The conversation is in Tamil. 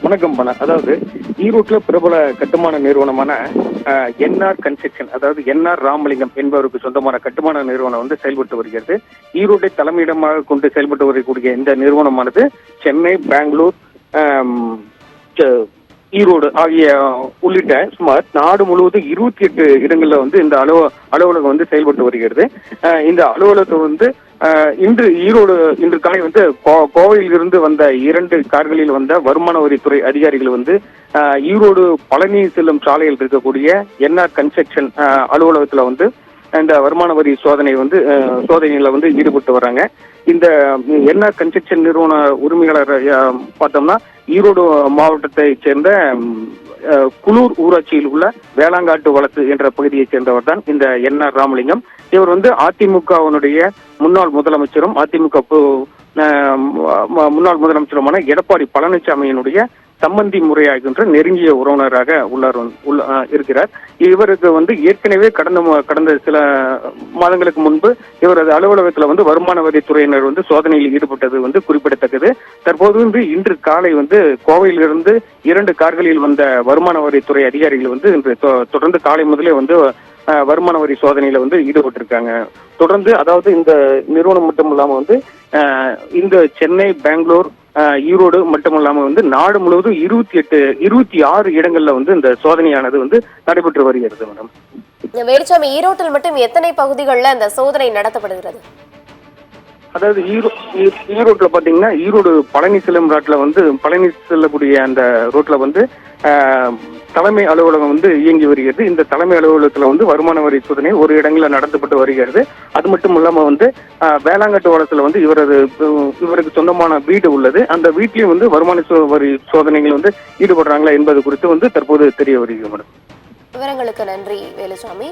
வணக்கம் பண்ண. அதாவது ஈரோட்டில் பிரபல கட்டுமான நிறுவனமான என்ஆர் கன்ஸ்ட்ரக்ஷன், அதாவது என்ஆர் ராமலிங்கம் என்பவருக்கு சொந்தமான கட்டுமான நிறுவனம் வந்து செயல்பட்டு வருகிறது. ஈரோட்டை தலைமையிடமாக கொண்டு செயல்பட்டு வரக்கூடிய இந்த நிறுவனமானது சென்னை, பெங்களூர், ஈரோடு ஆகிய உள்ளிட்ட சுமார் நாடு முழுவதும் 28 இடங்கள்ல வந்து இந்த அலுவலகம் வந்து செயல்பட்டு வருகிறது. இந்த அலுவலகம் வந்து இன்று காலை வந்து கோவையில் இருந்து வந்த 2 கார்களில் வந்த வருமான வரித்துறை அதிகாரிகள் வந்து ஈரோடு பழனி செல்லும் சாலையில் இருக்கக்கூடிய என்ஆர் கன்ஸ்ட்ரக்ஷன் அலுவலகத்துல வந்து இந்த வருமான வரி சோதனையில வந்து ஈடுபட்டு வர்றாங்க. இந்த என்ஆர் கன்ஸ்ட்ரக்ஷன் நிறுவன உரிமையாளர் பார்த்தோம்னா ஈரோடு மாவட்டத்தை சேர்ந்த குளூர் ஊராட்சியில் உள்ள வேளாங்காட்டு வளத்து என்ற பகுதியைச் சேர்ந்தவர் தான் இந்த என்ஆர் ராமலிங்கம். இவர் வந்து அதிமுகவினுடைய முன்னாள் முதலமைச்சரும் முன்னாள் முதலமைச்சருமான எடப்பாடி பழனிசாமியினுடைய சம்பந்தி முறையாகின்ற நெருங்கிய உறவினராக இருக்கிறார். இவருக்கு வந்து ஏற்கனவே கடந்த சில மாதங்களுக்கு முன்பு இவரது அலுவலகத்தில் வந்து வருமான வரித்துறையினர் வந்து சோதனையில் ஈடுபட்டது வந்து குறிப்பிடத்தக்கது. தற்போது வந்து இன்று காலை வந்து கோவையிலிருந்து 2 கார்களில் வந்த வருமான வரித்துறை அதிகாரிகள் வந்து இன்று தொடர்ந்து காலை முதலே வந்து வருமான வரி சோதனையில வந்து ஈடுபட்டிருக்காங்க. தொடர்ந்து அதாவது இந்த நிறுவனம் மட்டும் இல்லாம வந்து இந்த சென்னை, பெங்களூர், ஈரோடு மட்டுமல்லாம வந்து நாடு முழுவதும் 26 இடங்கள்ல வந்து இந்த சோதனையானது வந்து நடைபெற்று வருகிறது. மேடம் வேலுச்சாமி, ஈரோட்டில் மட்டும் எத்தனை பகுதிகளில் இந்த சோதனை நடத்தப்படுகிறது? அதாவது ஈரோட்டில் பார்த்தீங்கன்னா ஈரோடு பழனி செல்லும் பழனி செல்லக்கூடிய அந்த ரோட்ல வந்து தலைமை அலுவலகம் வந்து இயங்கி வருகிறது. இந்த தலைமை அலுவலகத்தில் வந்து வருமான வரி சோதனை ஒரு இடங்களில் நடத்தப்பட்டு வருகிறது. அது மட்டும் இல்லாம வந்து வேளாங்கட்டு வளத்துல வந்து இவருக்கு சொந்தமான வீடு உள்ளது. அந்த வீட்லயும் வந்து வருமான வரி சோதனைகள் வந்து ஈடுபடுறாங்களா என்பது குறித்து வந்து தற்போது தெரிய வருகிறது. மேடம், விவரங்களுக்கு நன்றி வேலுச்சாமி.